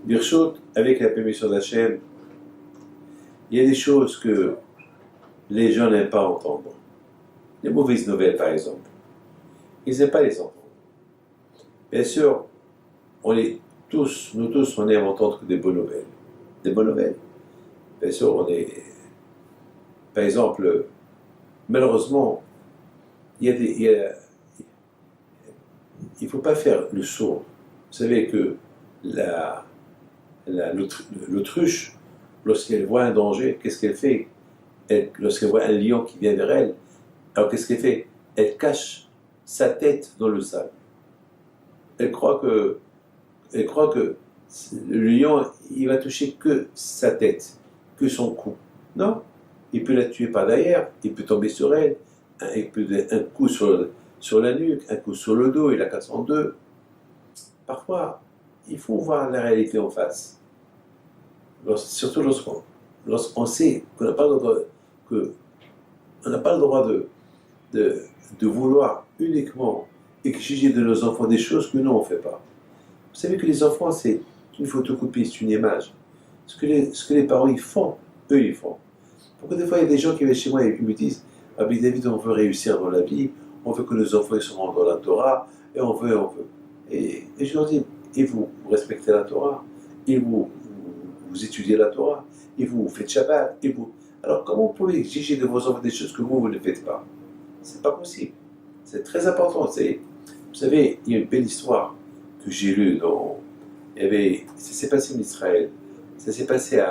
Birchot, avec la permission d'Hachem, il y a des choses que les gens n'aiment pas entendre. Les mauvaises nouvelles, par exemple. Ils n'aiment pas les entendre. Bien sûr, nous tous, on aime entendre que des bonnes nouvelles. Des bonnes nouvelles. Bien sûr, par exemple, malheureusement, il ne faut pas faire le sourd. Vous savez que l'autruche, lorsqu'elle voit un danger, qu'est-ce qu'elle fait? Lorsqu'elle voit un lion qui vient vers elle, alors qu'est-ce qu'elle fait? Elle cache sa tête dans le sable. Elle croit que le lion, il va toucher que sa tête, que son cou. Non, il peut la tuer par derrière, il peut tomber sur elle, il peut un coup sur la nuque, un coup sur le dos, il la casse en deux. Parfois, il faut voir la réalité en face. Surtout lorsqu'on sait qu'on n'a pas le droit, de vouloir uniquement exiger de nos enfants des choses que nous on ne fait pas. Vous savez que les enfants, c'est une photocopie, c'est une image. Ce que les parents ils font, eux ils font. Pourquoi des fois il y a des gens qui viennent chez moi et me disent ah bien David, on veut réussir dans la vie, on veut que nos enfants ils soient dans la Torah, et on veut. Et je leur dis, et vous respectez la Torah, et vous étudiez la Torah, et vous faites Shabbat, et vous. Alors comment vous pouvez exiger de vos enfants des choses que vous ne faites pas? C'est pas possible. C'est très important. Vous savez, il y a une belle histoire que j'ai lue ça s'est passé en Israël. Ça s'est passé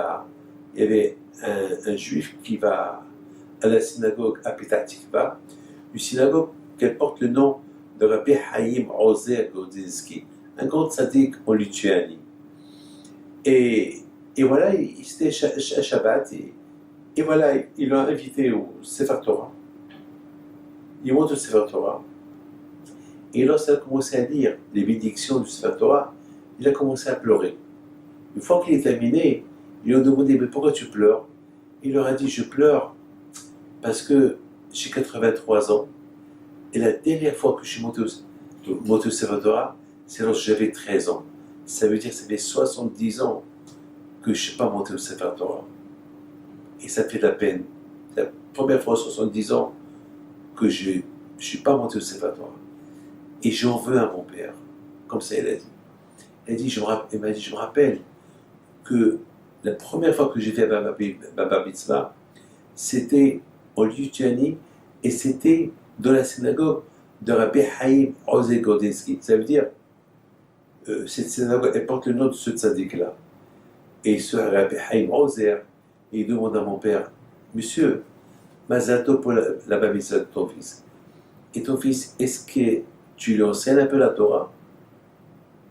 il y avait un juif qui va à la synagogue à Petah Tikva, une synagogue qui porte le nom de Rabbi Haïm Ozer Gordinsky, un grand tzaddik en Lituanie. Et voilà, c'était Shabbat, et voilà, ils l'ont invité au Sefer Torah. Il monte au Sefer Torah. Et lorsqu'il a commencé à lire les bénédictions du Sefer Torah, il a commencé à pleurer. Une fois qu'il est terminé, ils lui ont demandé mais pourquoi tu pleures? Il leur a dit je pleure parce que j'ai 83 ans et la dernière fois que je suis monté au Sefer Torah, c'est lorsque j'avais 13 ans. Ça veut dire que ça fait 70 ans que je ne suis pas monté au Sefer Torah. Et ça fait de la peine. C'est la première fois à 70 ans que je ne suis pas monté au Sefer Torah. Et j'en veux à mon père. Comme ça, elle a dit. Elle m'a dit, je me rappelle que la première fois que j'ai fait ma bar mitzvah, c'était en Lituanie et c'était dans la synagogue de Rabbi Haïm Ozer Gordinsky. Ça veut dire, cette synagogue, elle porte le nom de ce tzaddik-là. Et ce Rabbi Haïm Ozer, il demande à mon père, monsieur, Mazato pour la bar mitzvah de ton fils. Et ton fils, est-ce que tu lui enseignes un peu la Torah?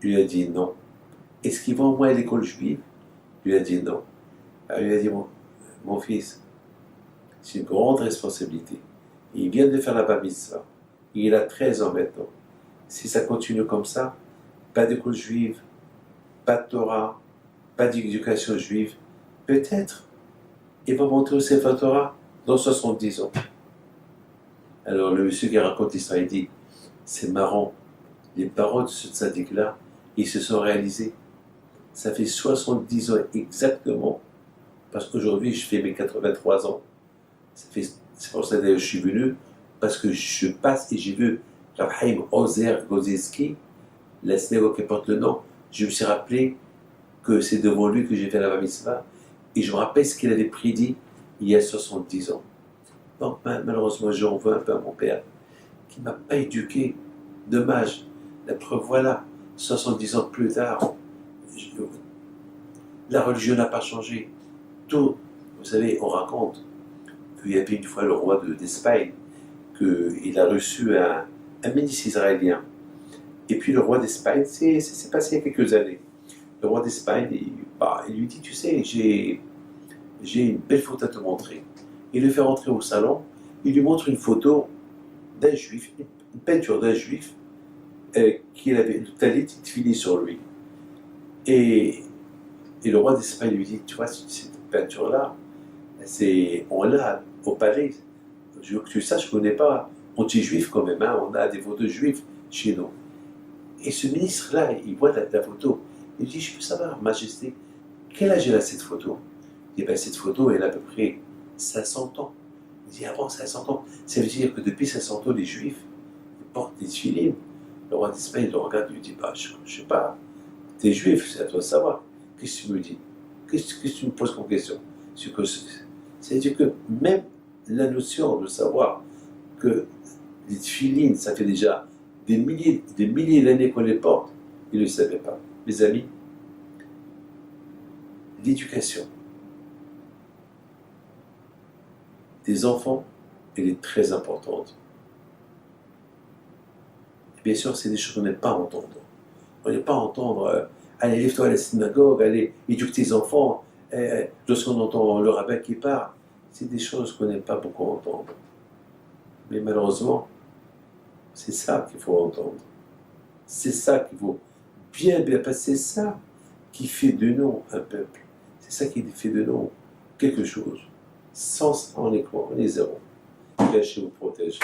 Il lui a dit non. Est-ce qu'il va au moins à l'école juive? Il lui a dit non. Alors il lui a dit mon fils, c'est une grande responsabilité. Il vient de faire la bar mitzvah. Il a 13 ans maintenant. Si ça continue comme ça, pas d'école juive, pas de Torah, pas d'éducation juive, peut-être il va monter au Sefer Torah dans 70 ans. Alors le monsieur qui raconte l'histoire, il dit, c'est marrant, les paroles de ce tzaddik-là, ils se sont réalisés. Ça fait 70 ans exactement, parce qu'aujourd'hui je fais mes 83 ans. C'est pour ça que je suis venu, parce que je passe et j'ai vu Rabbi Haïm Ozer Gordinsky, la synagogue qui porte le nom. Je me suis rappelé que c'est devant lui que j'ai fait la bar mitzvah, et je me rappelle ce qu'il avait prédit il y a 70 ans. Donc malheureusement, j'en veux un peu à mon père, qui ne m'a pas éduqué. Dommage. La preuve, voilà, 70 ans plus tard, la religion n'a pas changé. Tout, vous savez, on raconte qu'il y avait une fois le roi d'Espagne, qu'il a reçu un ministre israélien. Et puis le roi d'Espagne, ça s'est passé il y a quelques années. Le roi d'Espagne, il lui dit, tu sais, j'ai une belle photo à te montrer. Il le fait rentrer au salon, il lui montre une photo d'un juif, une peinture d'un juif, qui avait le talit fini sur lui. Et le roi d'Espagne lui dit, tu vois, cette peinture-là, on l'a au palais. Je veux que tu saches qu'on n'est pas anti-juif quand même, hein, on a des photos juifs chez nous. Et ce ministre-là, il voit la photo, Il dit, je peux savoir, Majesté, quel âge elle a cette photo? Il dit, ben, cette photo, elle a à peu près 500 ans. Il dit, ah bon, 500 ans? Ça veut dire que depuis 500 ans, les Juifs ils portent des tefilines. Le roi d'Espagne, il le regarde, il lui dit, bah, je ne sais pas, t'es juif, c'est à toi de savoir. Qu'est-ce que tu me dis? Qu'est-ce que tu me poses comme question? C'est-à-dire que même la notion de savoir que les tefilines, ça fait déjà des milliers d'années qu'on les porte, il ne le savait pas. Mes amis, l'éducation des enfants, elle est très importante. Et bien sûr, c'est des choses qu'on n'aime pas entendre. On n'aime pas entendre allez, lève-toi à la synagogue, allez, éduque tes enfants. Lorsqu'on entend le rabbin qui parle, c'est des choses qu'on n'aime pas beaucoup entendre. Mais malheureusement, c'est ça qu'il faut entendre. C'est ça qu'il faut bien passer. C'est ça qui fait de nous un peuple. C'est ça qui fait de nous quelque chose. Sans ça, on est quoi? On est zéro. Que Dieu vous protège.